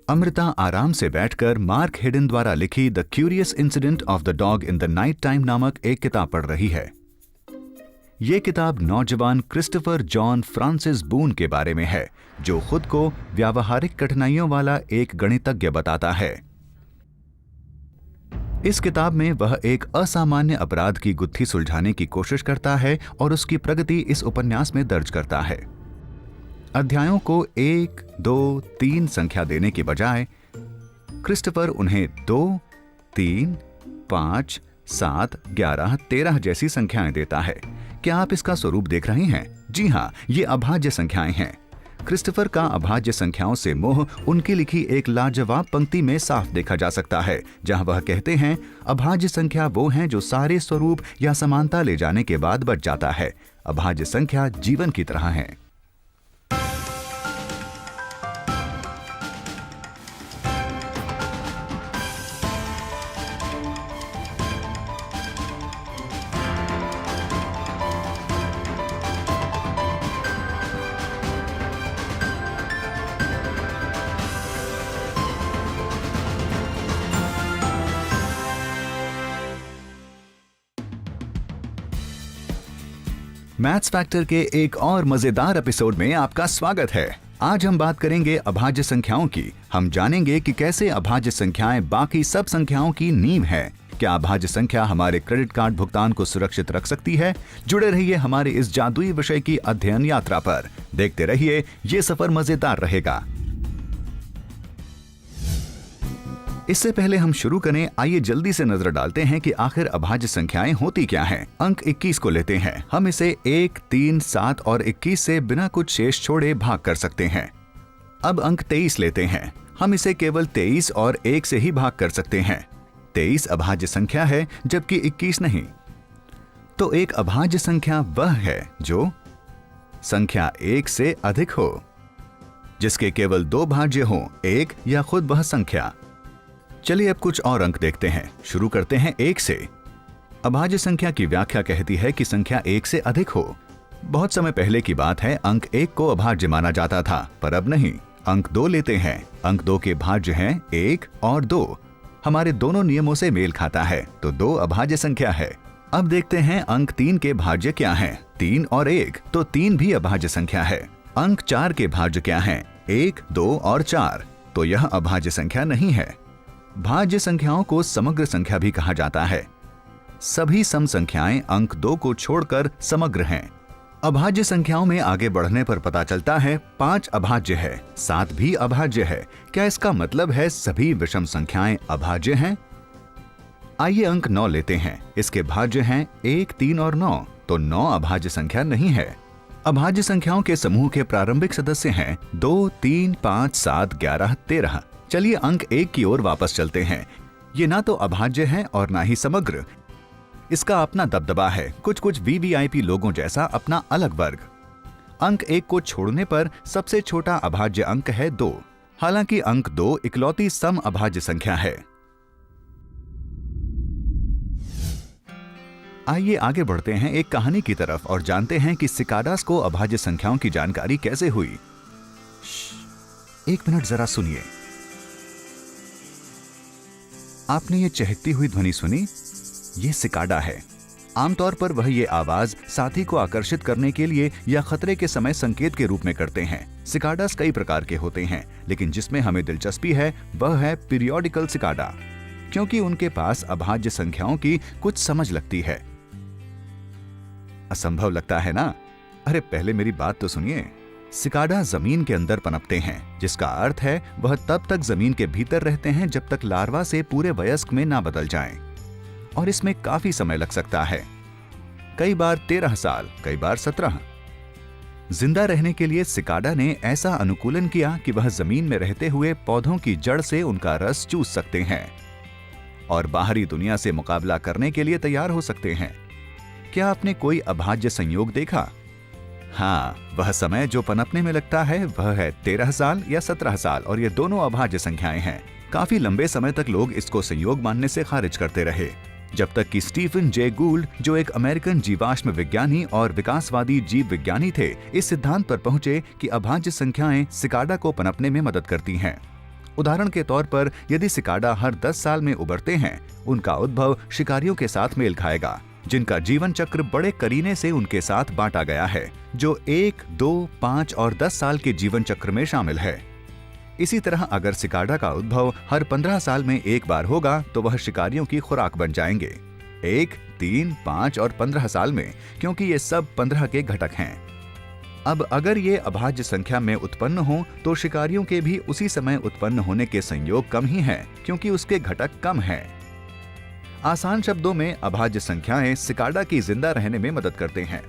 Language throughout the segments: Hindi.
अमृता आराम से बैठकर मार्क हेडन द्वारा लिखी the curious incident of the dog in the night time नामक एक किताब पढ़ रही है। ये किताब नौजवान क्रिस्टोफर जॉन फ्रांसिस बून के बारे में है, जो खुद को व्यावहारिक कठिनाइयों वाला एक गणितज्ञ बताता है। इस किताब में वह एक असामान्य अपराध की गुत्थी सुलझाने की कोशिश करता है और उसकी प्रगति इस उपन्यास में दर्ज करता है। अध्यायों को 1, 2, 3 संख्या देने के बजाय क्रिस्टोफर उन्हें 2, 3, 5, 7, 11, 13 जैसी संख्याएं देता है। क्या आप इसका स्वरूप देख रहे हैं? जी हाँ, ये अभाज्य संख्याएं हैं। क्रिस्टोफर का अभाज्य संख्याओं से मोह उनकी लिखी एक लाजवाब पंक्ति में साफ देखा जा सकता है, जहां वह कहते हैं, अभाज्य संख्या वो है जो सारे स्वरूप या समानता ले जाने के बाद बच जाता है। अभाज्य संख्या जीवन की तरह है। मैथ्स फैक्टर के एक और मजेदार एपिसोड में आपका स्वागत है। आज हम बात करेंगे अभाज्य संख्याओं की। हम जानेंगे कि कैसे अभाज्य संख्याएं बाकी सब संख्याओं की नींव है। क्या अभाज्य संख्या हमारे क्रेडिट कार्ड भुगतान को सुरक्षित रख सकती है? जुड़े रहिए हमारे इस जादुई विषय की अध्ययन यात्रा पर। देखते रहिए, ये सफर मजेदार रहेगा। इससे पहले हम शुरू करें, आइए जल्दी से नजर डालते हैं कि आखिर अभाज्य संख्याएं होती क्या हैं। अंक 21 को लेते हैं। हम इसे 1, 3, 7 और 21 से बिना कुछ शेष छोड़े भाग कर सकते हैं। अब अंक 23 लेते हैं। हम इसे केवल 23 और 1 से ही भाग कर सकते हैं। 23 अभाज्य संख्या है, जबकि 21 नहीं। तो एक अभाज्य संख्या वह है जो संख्या 1 से अधिक हो, जिसके केवल 2 भाज्य हों, 1 या खुद वह संख्या। चलिए अब कुछ और अंक देखते हैं। शुरू करते हैं 1 से। अभाज्य संख्या की व्याख्या कहती है कि संख्या 1 से अधिक हो। बहुत समय पहले की बात है, अंक 1 को अभाज्य माना जाता था, पर अब नहीं। अंक 2 लेते हैं। अंक 2 के भाज्य हैं 1 और 2। हमारे दोनों नियमों से मेल खाता है, तो 2 अभाज्य संख्या है। अब देखते हैं अंक 3 के भाज्य क्या हैं। 3 और 1, तो 3 भी अभाज्य संख्या है। अंक 4 के भाज्य क्या हैं? 1, 2 और 4, तो यह अभाज्य संख्या नहीं है। भाज्य संख्याओं को समग्र संख्या भी कहा जाता है। सभी सम संख्याएं अंक 2 को छोड़कर समग्र हैं। अभाज्य संख्याओं में आगे बढ़ने पर पता चलता है 5 अभाज्य है, 7 भी अभाज्य है। क्या इसका मतलब है सभी विषम संख्याएं अभाज्य हैं? आइए अंक 9 लेते हैं। इसके भाज्य हैं 1, 3 और 9, तो 9 अभाज्य संख्या नहीं है। अभाज्य संख्याओं के समूह के प्रारंभिक सदस्य हैं 2, 3, 5, 7, 11, 13। चलिए अंक 1 की ओर वापस चलते हैं। ये ना तो अभाज्य है और ना ही समग्र। इसका अपना दबदबा है, कुछ वीवीआईपी लोगों जैसा अपना अलग वर्ग। अंक 1 को छोड़ने पर सबसे छोटा अभाज्य अंक है 2। हालांकि अंक 2 इकलौती सम अभाज्य संख्या है। आइए आगे बढ़ते हैं एक कहानी की तरफ और जानते हैं कि सिकाडास को अभाज्य संख्याओं की जानकारी कैसे हुई। 1 मिनट जरा सुनिए। आपने ये चहकती हुई ध्वनि सुनी? ये सिकाडा है। आमतौर पर वह ये आवाज साथी को आकर्षित करने के लिए या खतरे के समय संकेत के रूप में करते हैं। सिकाडास कई प्रकार के होते हैं, लेकिन जिसमें हमें दिलचस्पी है वह है पीरियोडिकल सिकाडा, क्योंकि उनके पास अभाज्य संख्याओं की कुछ समझ लगती है। असंभव लगता है ना? अरे पहले मेरी बात तो सुनिए। सिकाडा जमीन के अंदर पनपते हैं, जिसका अर्थ है वह तब तक जमीन के भीतर रहते हैं जब तक लार्वा से पूरे वयस्क में ना बदल जाएं। और इसमें काफी समय लग सकता है, कई बार 13 साल, कई बार 17। जिंदा रहने के लिए सिकाडा ने ऐसा अनुकूलन किया कि वह जमीन में रहते हुए पौधों की जड़ से उनका रस चूस सकते हैं और बाहरी दुनिया से मुकाबला करने के लिए तैयार हो सकते हैं। क्या आपने कोई अभाज्य संयोग देखा? हाँ, वह समय जो पनपने में लगता है वह है 13 साल या 17 साल, और ये दोनों अभाज्य संख्याएं हैं। काफी लंबे समय तक लोग इसको संयोग मानने से खारिज करते रहे, जब तक कि स्टीफन जे गूल्ड, जो एक अमेरिकन जीवाश्म विज्ञानी और विकासवादी जीव विज्ञानी थे, इस सिद्धांत पर पहुंचे कि अभाज्य संख्याएं सिकाडा को पनपने में मदद करती हैं। उदाहरण के तौर पर यदि सिकाडा हर 10 साल में उभरते हैं, उनका उद्भव शिकारियों के साथ मेल खाएगा, जिनका जीवन चक्र बड़े करीने से उनके साथ बांटा गया है, जो 1, 2, 5 और 10 साल के जीवन चक्र में शामिल है। इसी तरह अगर सिकाडा का उद्भव हर 15 साल में एक बार होगा तो वह शिकारियों की खुराक बन जाएंगे, 1, 3, 5 और 15 साल में, क्योंकि ये सब 15 के घटक हैं। अब अगर ये अभाज्य संख्या में उत्पन्न हो तो शिकारियों के भी उसी समय उत्पन्न होने के संयोग कम ही हैं, क्योंकि उसके घटक कम हैं। आसान शब्दों में अभाज्य संख्याएं सिकाडा की जिंदा रहने में मदद करते हैं।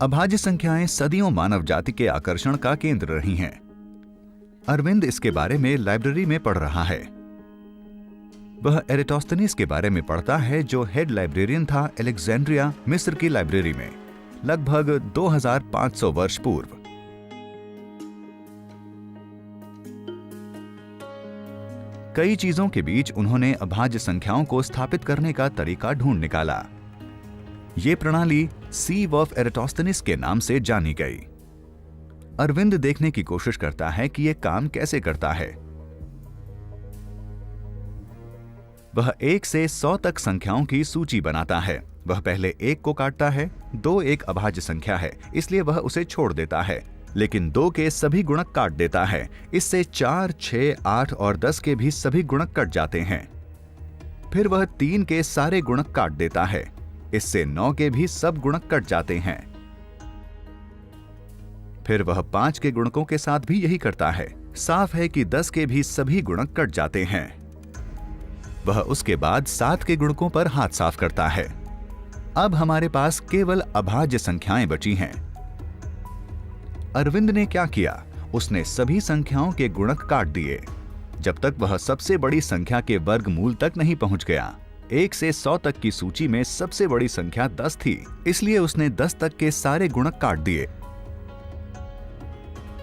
अभाज्य संख्याएं सदियों मानव जाति के आकर्षण का केंद्र रही हैं। अरविंद इसके बारे में लाइब्रेरी में पढ़ रहा है। वह एरिटोस्थनीज के बारे में पढ़ता है, जो हेड लाइब्रेरियन था अलेक्जेंड्रिया, मिस्र की लाइब्रेरी में, लगभग 2500 वर्ष पूर्व। कई चीजों के बीच उन्होंने अभाज्य संख्याओं को स्थापित करने का तरीका ढूंढ निकाला। ये प्रणाली सीव ऑफ एरिटोस्थनीज के नाम से जानी गई। अरविंद देखने की कोशिश करता है कि यह काम कैसे करता है। वह 1 से 100 तक संख्याओं की सूची बनाता है। वह पहले 1 को काटता है। 2 एक अभाज्य संख्या है, इसलिए वह उसे छोड़ देता है, लेकिन 2 के सभी गुणक काट देता है। इससे 4, 6, 8 और 10 के भी सभी गुणक कट जाते हैं। फिर वह 3 के सारे गुणक काट देता है। इससे 9 के भी सब गुणक कट जाते हैं। फिर वह 5 के गुणकों के साथ भी यही करता है। साफ है कि 10 के भी सभी गुणक कट जाते हैं। वह उसके बाद 7 के गुणकों पर हाथ साफ करता है। अब हमारे पास केवल अभाज्य संख्याएं बची हैं। अरविंद ने क्या किया? उसने सभी संख्याओं के गुणक काट दिए, जब तक वह सबसे बड़ी संख्या के वर्गमूल तक नहीं पहुंच गया। 1 से 100 तक की सूची में सबसे बड़ी संख्या 10 थी, इसलिए उसने 10 तक के सारे गुणक काट दिए।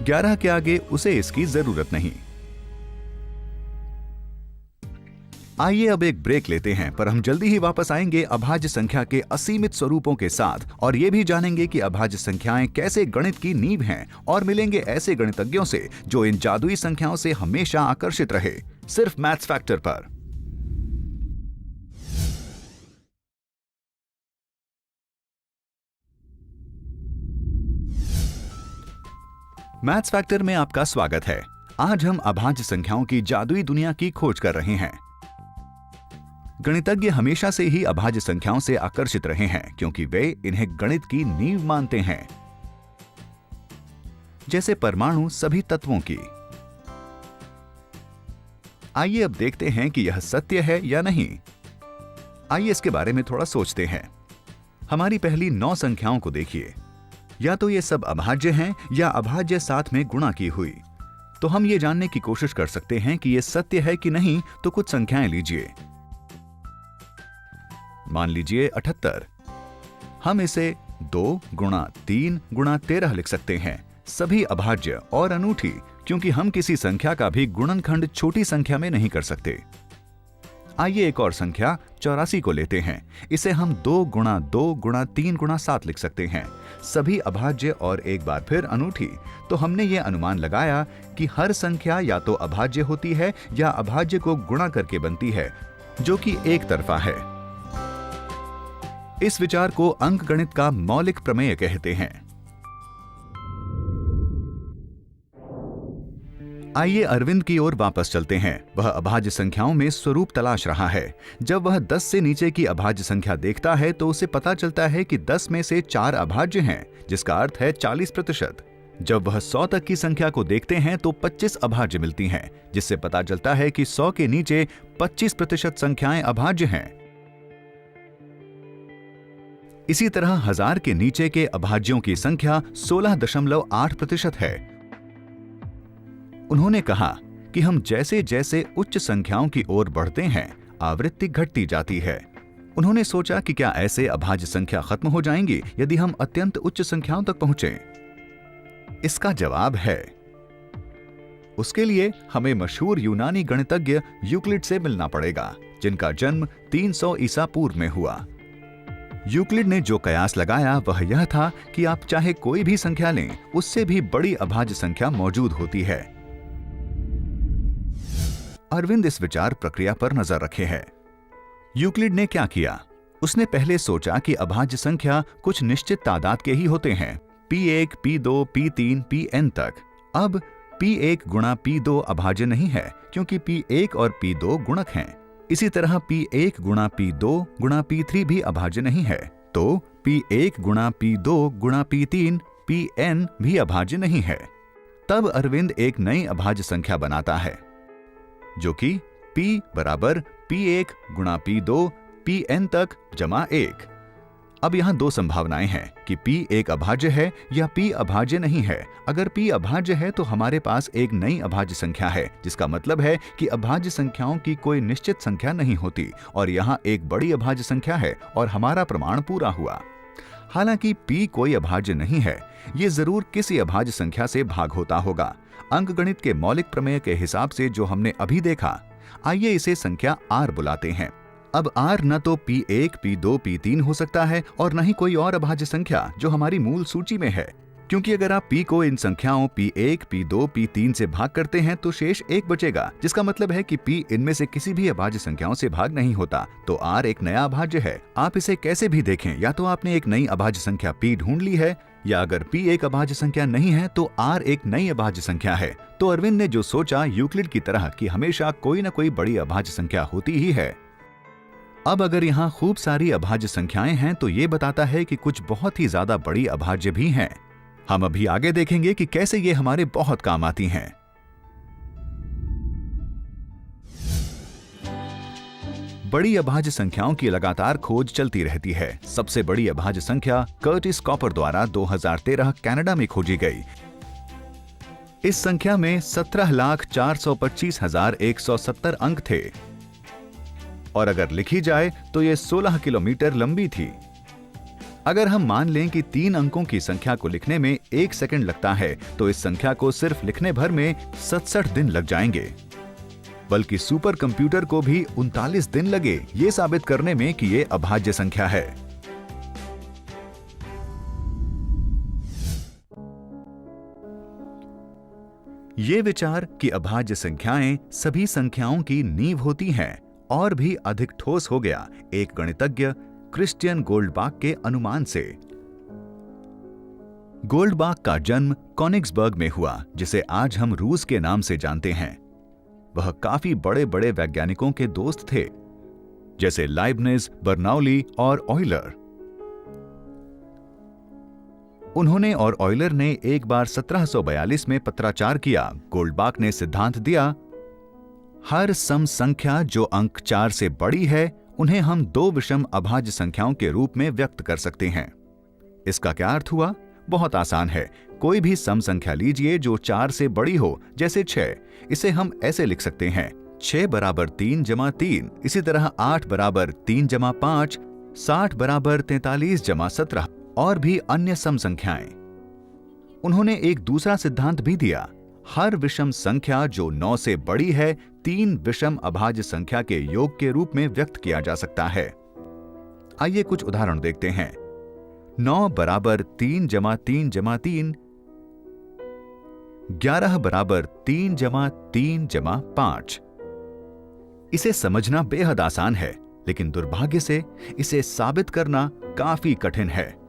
11 के आगे उसे इसकी जरूरत नहीं। आइए अब एक ब्रेक लेते हैं, पर हम जल्दी ही वापस आएंगे अभाज्य संख्या के असीमित स्वरूपों के साथ, और ये भी जानेंगे कि अभाज्य संख्याएं कैसे गणित की नींव हैं, और मिलेंगे ऐसे गणितज्ञों से जो इन जादुई संख्याओं से हमेशा आकर्षित रहे, सिर्फ मैथ्स फैक्टर पर। मैथ्स फैक्टर में आपका स्वागत है। आज हम अभाज्य संख्याओं की जादुई दुनिया की खोज कर रहे हैं। गणितज्ञ हमेशा से ही अभाज्य संख्याओं से आकर्षित रहे हैं, क्योंकि वे इन्हें गणित की नींव मानते हैं, जैसे परमाणु सभी तत्वों की। आइए अब देखते हैं कि यह सत्य है या नहीं। आइए इसके बारे में थोड़ा सोचते हैं। हमारी पहली 9 संख्याओं को देखिए। या तो ये सब अभाज्य हैं या अभाज्य साथ में गुणा की हुई। तो हम ये जानने की कोशिश कर सकते हैं कि ये सत्य है कि नहीं, तो कुछ संख्याएं लीजिए। मान लीजिए 78। हम इसे 2 गुणा 3 गुणा 13 लिख सकते हैं। सभी अभाज्य और अनूठी, क्योंकि हम किसी संख्या का भी गुणनखंड छोटी संख्या में नहीं कर सकते। आइए एक और संख्या 84 को लेते हैं। इसे हम 2 गुणा 2 गुणा 3 गुणा 7 लिख सकते हैं। सभी अभाज्य और एक बार फिर अनूठी। तो हमने ये अनुमान लगाया कि हर संख्या या तो अभाज्य होती है या अभाज्य को गुणा करके बनती है, जो कि एक तरफा है। इस विचार को अंकगणित का मौलिक प्रमेय कहते हैं। आइए अरविंद की ओर वापस चलते हैं। वह अभाज्य संख्याओं में स्वरूप तलाश रहा है। जब वह 10 से नीचे की अभाज्य संख्या देखता है तो उसे पता चलता है कि 10 में से 4 अभाज्य हैं, जिसका अर्थ है 40%। जब वह 100 तक की संख्या को देखते हैं तो 25 अभाज्य मिलती हैं, जिससे पता चलता है कि 100 के नीचे 25% संख्याएं अभाज्य हैं। इसी तरह 1000 के नीचे के अभाज्यों की संख्या 16.8% है। उन्होंने कहा कि हम जैसे जैसे उच्च संख्याओं की ओर बढ़ते हैं, आवृत्ति घटती जाती है। उन्होंने सोचा कि क्या ऐसे अभाज्य संख्या खत्म हो जाएंगी यदि हम अत्यंत उच्च संख्याओं तक पहुंचें? इसका जवाब है, उसके लिए हमें मशहूर यूनानी गणितज्ञ यूक्लिड से मिलना पड़ेगा, जिनका जन्म 300 ईसा पूर्व में हुआ। यूक्लिड ने जो कयास लगाया वह यह था कि आप चाहे कोई भी संख्या लें, उससे भी बड़ी अभाज्य संख्या मौजूद होती है। अरविंद इस विचार प्रक्रिया पर नजर रखे है। यूक्लिड ने क्या किया? उसने पहले सोचा कि अभाज्य संख्या कुछ निश्चित तादाद के ही होते हैं, P1, P2, P3, Pn तक। अब P1 गुणा P2 अभाज्य नहीं है क्योंकि P1 और P2 गुणक हैं। इसी तरह P1 गुणा P2 गुणा P3 भी अभाज्य नहीं है, तो P1 गुणा P2 गुणा P3 Pn भी अभाज्य नहीं है। तब अरविंद एक नई अभाज्य संख्या बनाता है जो कि P बराबर P1 गुणा P2 Pn तक जमा 1। अब यहाँ दो संभावनाएं हैं कि P एक अभाज्य है या P अभाज्य नहीं है। अगर P अभाज्य है तो हमारे पास एक नई अभाज्य संख्या है, जिसका मतलब है कि अभाज्य संख्याओं की कोई निश्चित संख्या नहीं होती और यहाँ एक बड़ी अभाज्य संख्या है और हमारा प्रमाण पूरा हुआ। हालांकि P कोई अभाज्य नहीं है, ये जरूर किसी अभाज्य संख्या से भाग होता होगा। अंकगणित के मौलिक प्रमेय के हिसाब से जो हमने अभी देखा, आइए इसे संख्या R बुलाते हैं। अब R न तो P1, P2, P3 हो सकता है और न ही कोई और अभाज्य संख्या जो हमारी मूल सूची में है, क्योंकि अगर आप P को इन संख्याओं P1, P2, P3 से भाग करते हैं तो शेष 1 बचेगा, जिसका मतलब है कि P इनमें से किसी भी अभाज्य संख्याओं से भाग नहीं होता, तो R एक नया अभाज्य है। आप इसे कैसे भी देखें, या तो आपने एक नई अभाज्य संख्या P ढूंढ ली है, या अगर P एक अभाज्य संख्या नहीं है तो R एक नई अभाज्य संख्या है। तो अरविंद ने जो सोचा यूक्लिड की तरह कि हमेशा कोई न कोई बड़ी अभाज्य संख्या होती ही है। अब अगर यहाँ खूब सारी अभाज्य संख्याएं हैं तो ये बताता है कि कुछ बहुत ही ज्यादा बड़ी अभाज्य भी हैं। हम अभी आगे देखेंगे कि कैसे ये हमारे बहुत काम आती हैं। बड़ी अभाज्य संख्याओं की लगातार खोज चलती रहती है। सबसे बड़ी अभाज्य संख्या कर्टिस कॉपर द्वारा 2013 कनाडा में खोजी गई। इस संख्या में 17,425,170 अंक थे और अगर लिखी जाए तो ये 16 किलोमीटर लंबी थी। अगर हम मान लें कि 3 अंकों की संख्या को लिखने में 1 सेकंड लगता है तो इस संख्या को सिर्फ लिखने भर में 67 दिन लग जाएंगे, बल्कि सुपर कंप्यूटर को भी 39 दिन लगे ये साबित करने में कि ये अभाज्य संख्या है। ये विचार कि अभाज्य संख्याएं सभी संख्याओं की नींव होती हैं और भी अधिक ठोस हो गया एक गणितज्ञ क्रिस्टियन गोल्डबाक के अनुमान से। गोल्डबाक का जन्म कोनिग्सबर्ग में हुआ, जिसे आज हम रूस के नाम से जानते हैं। वह काफी बड़े बड़े वैज्ञानिकों के दोस्त थे, जैसे लाइबनिज, बर्नौली और ऑयलर। उन्होंने और ऑयलर ने एक बार 1742 में पत्राचार किया। गोल्डबाक ने सिद्धांत दिया, हर सम संख्या जो अंक 4 से बड़ी है उन्हें हम 2 विषम अभाज्य संख्याओं के रूप में व्यक्त कर सकते हैं। इसका क्या अर्थ हुआ? बहुत आसान है। कोई भी सम संख्या लीजिए जो 4 से बड़ी हो, जैसे 6। इसे हम ऐसे लिख सकते हैं, 6 बराबर 3 जमा 3। इसी तरह 8 बराबर 3 जमा 5, 60 बराबर 43 जमा 17 और भी अन्य सम संख्याएं। उन्होंने एक दूसरा सिद्धांत भी दिया, हर विषम संख्या जो 9 से बड़ी है 3 विषम अभाज्य संख्या के योग के रूप में व्यक्त किया जा सकता है। आइए कुछ उदाहरण देखते हैं। 9 बराबर 3 जमा 3 जमा 3, 11 बराबर 3 जमा 3 जमा 5। इसे समझना बेहद आसान है, लेकिन दुर्भाग्य से इसे साबित करना काफी कठिन है,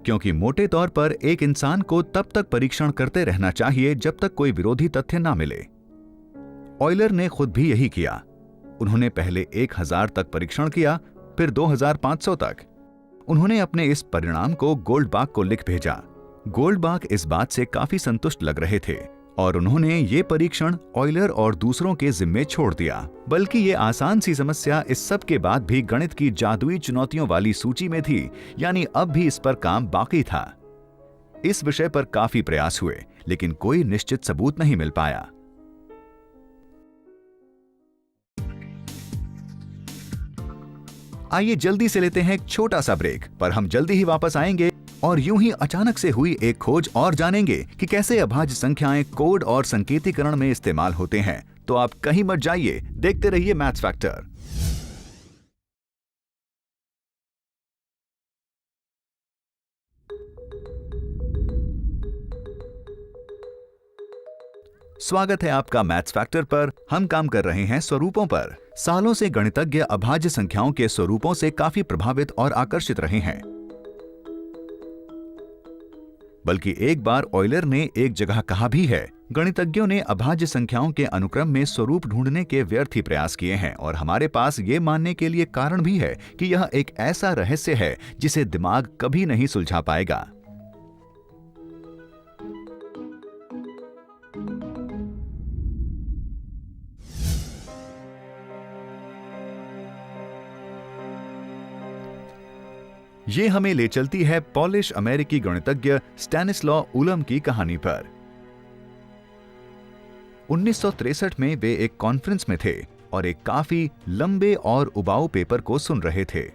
क्योंकि मोटे तौर पर एक इंसान को तब तक परीक्षण करते रहना चाहिए जब तक कोई विरोधी तथ्य ना मिले। ऑयलर ने खुद भी यही किया। उन्होंने पहले 1000 तक परीक्षण किया, फिर 2500 तक। उन्होंने अपने इस परिणाम को गोल्डबाक को लिख भेजा। गोल्डबाक इस बात से काफी संतुष्ट लग रहे थे और उन्होंने ये परीक्षण ऑयलर और दूसरों के जिम्मे छोड़ दिया। बल्कि ये आसान सी समस्या इस सब के बाद भी गणित की जादुई चुनौतियों वाली सूची में थी, यानी अब भी इस पर काम बाकी था। इस विषय पर काफी प्रयास हुए, लेकिन कोई निश्चित सबूत नहीं मिल पाया। आइए जल्दी से लेते हैं एक छोटा सा ब्रेक, पर हम जल्दी ही वापस आएंगे और यूं ही अचानक से हुई एक खोज और जानेंगे कि कैसे अभाज्य संख्याएं कोड और संकेतीकरण में इस्तेमाल होते हैं। तो आप कहीं मत जाइए, देखते रहिए मैथ्स फैक्टर। स्वागत है आपका मैथ्स फैक्टर पर। हम काम कर रहे हैं स्वरूपों पर। सालों से गणितज्ञ अभाज्य संख्याओं के स्वरूपों से काफी प्रभावित और आकर्षित रहे हैं। बल्कि एक ऑयलर ऑयलर ने एक जगह कहा भी है, गणितज्ञों ने अभाज्य संख्याओं के अनुक्रम में स्वरूप ढूंढने के व्यर्थ ही प्रयास किए हैं और हमारे पास ये मानने के लिए कारण भी है कि यह एक ऐसा रहस्य है जिसे दिमाग कभी नहीं सुलझा पाएगा। ये हमें ले चलती है पॉलिश अमेरिकी गणितज्ञ स्टैनिस्लॉ उलम की कहानी पर। 1963 में वे एक कॉन्फ्रेंस में थे और एक काफी लंबे और उबाऊ पेपर को सुन रहे थे।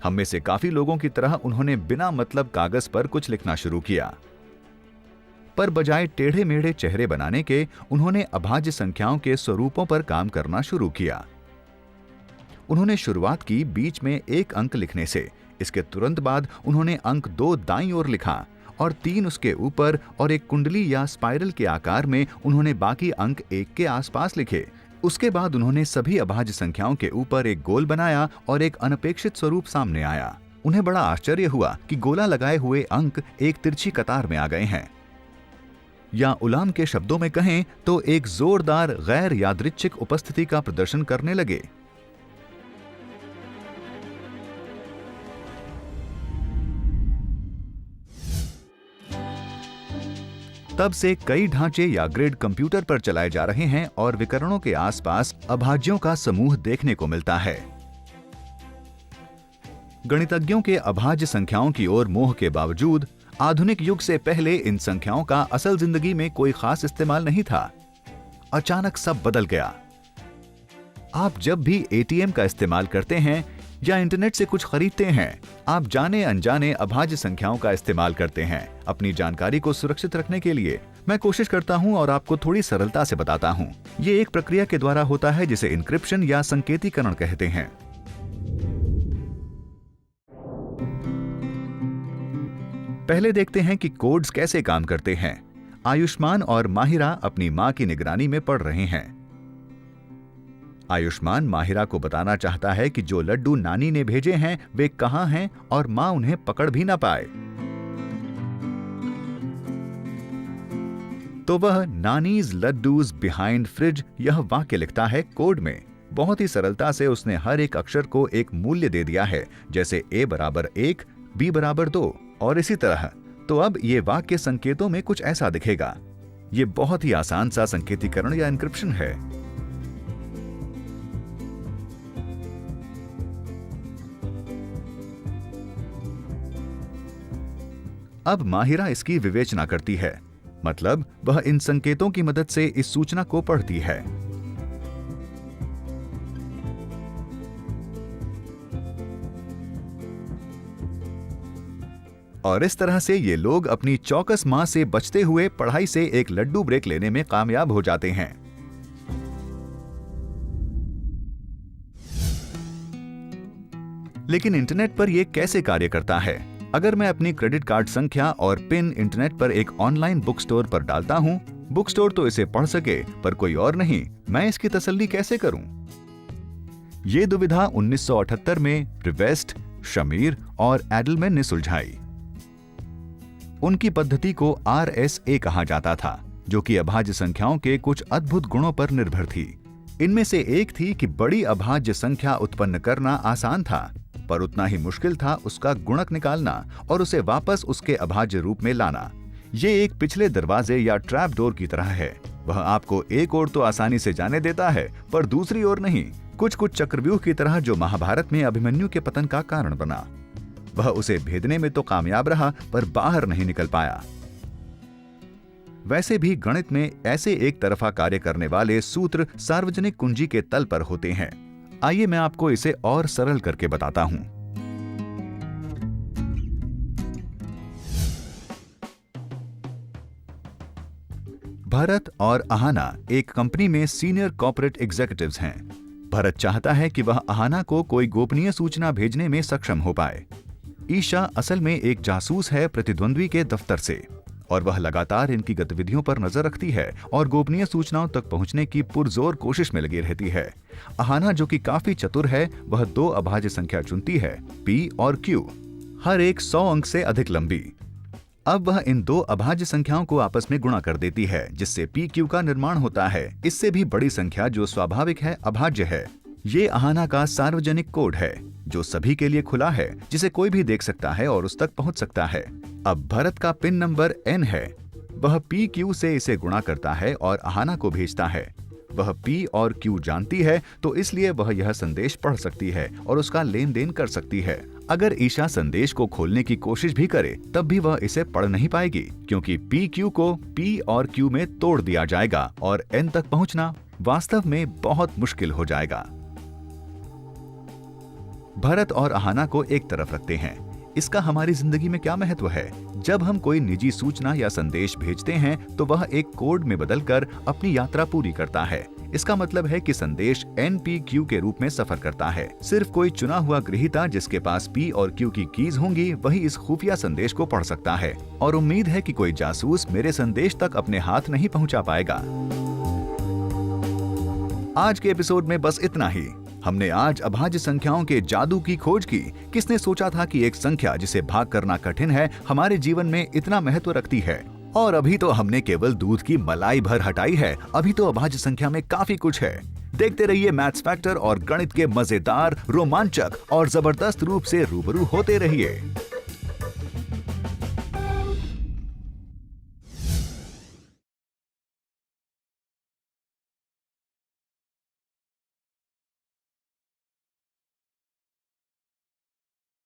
हम में से काफी लोगों की तरह उन्होंने बिना मतलब कागज पर कुछ लिखना शुरू किया, पर बजाय टेढ़े मेढ़े चेहरे बनाने के उन्होंने अभाज्य संख्याओं के स्वरूपों पर काम करना शुरू किया। उन्होंने शुरुआत की बीच में एक अंक लिखने से। इसके तुरंत बाद उन्होंने अंक 2 दाईं ओर लिखा और 3 उसके ऊपर और एक कुंडली या स्पाइरल के आकार में उन्होंने बाकी अंक 1 के आसपास लिखे। उसके बाद उन्होंने सभी अभाज्य संख्याओं के ऊपर एक गोल बनाया और एक अनपेक्षित स्वरूप सामने आया। उन्हें बड़ा आश्चर्य हुआ कि गोला लगाए हुए अंक एक तिरछी कतार में आ गए हैं, या उलाम के शब्दों में कहें तो एक जोरदार गैर यादृच्छिक उपस्थिति का प्रदर्शन करने लगे। तब से कई ढांचे या ग्रिड कंप्यूटर पर चलाए जा रहे हैं और विकर्णों के आसपास अभाज्यों का समूह देखने को मिलता है। गणितज्ञों के अभाज्य संख्याओं की ओर मोह के बावजूद आधुनिक युग से पहले इन संख्याओं का असल जिंदगी में कोई खास इस्तेमाल नहीं था। अचानक सब बदल गया। आप जब भी एटीएम का इस्तेमाल करते हैं या इंटरनेट से कुछ खरीदते हैं, आप जाने अनजाने अभाज्य संख्याओं का इस्तेमाल करते हैं अपनी जानकारी को सुरक्षित रखने के लिए। मैं कोशिश करता हूं और आपको थोड़ी सरलता से बताता हूं। ये एक प्रक्रिया के द्वारा होता है जिसे इनक्रिप्शन या संकेतीकरण कहते हैं। पहले देखते हैं कि कोड्स कैसे काम करते हैं। आयुष्मान और माहिरा अपनी मां की निगरानी में पढ़ रहे हैं। आयुष्मान माहिरा को बताना चाहता है कि जो लड्डू नानी ने भेजे हैं वे कहां हैं और मां उन्हें पकड़ भी ना पाए। तो वह नानीज लड्डूज बिहाइंड फ्रिज यह वाक्य लिखता है कोड में। बहुत ही सरलता से उसने हर एक अक्षर को एक मूल्य दे दिया है, जैसे a बराबर 1, b बराबर 2 और इसी तरह। तो अब ये वाक्य संकेतों में कुछ ऐसा दिखेगा। ये बहुत ही आसान सा संकेतीकरण या एन्क्रिप्शन है। अब माहिरा इसकी विवेचना करती है, मतलब वह इन संकेतों की मदद से इस सूचना को पढ़ती है। और इस तरह से ये लोग अपनी चौकस मां से बचते हुए पढ़ाई से एक लड्डू ब्रेक लेने में कामयाब हो जाते हैं। लेकिन इंटरनेट पर यह कैसे कार्य करता है? अगर मैं अपनी क्रेडिट कार्ड संख्या और पिन इंटरनेट पर एक ऑनलाइन बुक स्टोर पर डालता हूं, बुक स्टोर तो इसे पढ़ सके पर कोई और नहीं, मैं इसकी तसल्ली कैसे करूं? ये दुविधा 1978 में रिवेस्ट, शमीर और एडलमैन ने सुलझाई। उनकी पद्धति को RSA कहा जाता था, जो कि अभाज्य संख्याओं के कुछ अद्भुत गुणों पर निर्भर थी। इनमें से एक थी कि बड़ी अभाज्य संख्या उत्पन्न करना आसान था, पर उतना ही मुश्किल था उसका गुणक निकालना और उसे वापस उसके अभाज्य रूप में लाना। ये एक पिछले दरवाजे या ट्रैप डोर की तरह है। वह आपको एक ओर तो आसानी से जाने देता है पर दूसरी ओर नहीं, कुछ चक्रव्यूह की तरह जो महाभारत में अभिमन्यु के पतन का कारण बना। वह उसे भेदने में तो कामयाब रहा पर बाहर नहीं निकल पाया। वैसे भी गणित में ऐसे एक तरफा कार्य करने वाले सूत्र सार्वजनिक कुंजी के तल पर होते हैं। आइए मैं आपको इसे और सरल करके बताता हूं। भरत और अहाना एक कंपनी में सीनियर कॉर्पोरेट एग्जीक्यूटिव्स हैं। भरत चाहता है कि वह अहाना को कोई गोपनीय सूचना भेजने में सक्षम हो पाए। ईशा असल में एक जासूस है प्रतिद्वंद्वी के दफ्तर से और वह लगातार इनकी गतिविधियों पर नजर रखती है और गोपनीय सूचनाओं तक पहुंचने की पुरजोर कोशिश में लगी रहती है। अहाना, जो कि काफी चतुर है, वह 2 अभाज्य संख्या चुनती है, P और Q, हर एक 100 अंक से अधिक लंबी। अब वह इन 2 अभाज्य संख्याओं को आपस में गुणा कर देती है, जिससे PQ का निर्माण होता है। इससे भी बड़ी संख्या, जो स्वाभाविक है, अभाज्य है। ये अहाना का सार्वजनिक कोड है, जो सभी के लिए खुला है, जिसे कोई भी देख सकता है और उस तक पहुंच सकता है। अब भरत का पिन नंबर N है। वह PQ से इसे गुणा करता है और अहाना को भेजता है। वह P और Q जानती है, तो इसलिए वह यह संदेश पढ़ सकती है और उसका लेन देन कर सकती है। अगर ईशा संदेश को खोलने की कोशिश भी करे, तब भी वह इसे पढ़ नहीं पाएगी, क्योंकि PQ को P और Q में तोड़ दिया जाएगा और N तक पहुंचना वास्तव में बहुत मुश्किल हो जाएगा। भरत और अहाना को एक तरफ रखते हैं। इसका हमारी जिंदगी में क्या महत्व है? जब हम कोई निजी सूचना या संदेश भेजते हैं, तो वह एक कोड में बदलकर अपनी यात्रा पूरी करता है। इसका मतलब है कि संदेश NPQ के रूप में सफर करता है। सिर्फ कोई चुना हुआ ग्रहीता, जिसके पास P और Q की कीज होंगी, वही इस खुफिया संदेश को पढ़ सकता है। और उम्मीद है कि कोई जासूस मेरे संदेश तक अपने हाथ नहीं पहुंचा पाएगा। आज के एपिसोड में बस इतना ही। हमने आज अभाज्य संख्याओं के जादू की खोज की। किसने सोचा था कि एक संख्या जिसे भाग करना कठिन है, हमारे जीवन में इतना महत्व रखती है? और अभी तो हमने केवल दूध की मलाई भर हटाई है। अभी तो अभाज्य संख्या में काफी कुछ है। देखते रहिए मैथ्स फैक्टर और गणित के मजेदार, रोमांचक और जबरदस्त रूप से रूबरू होते रहिए।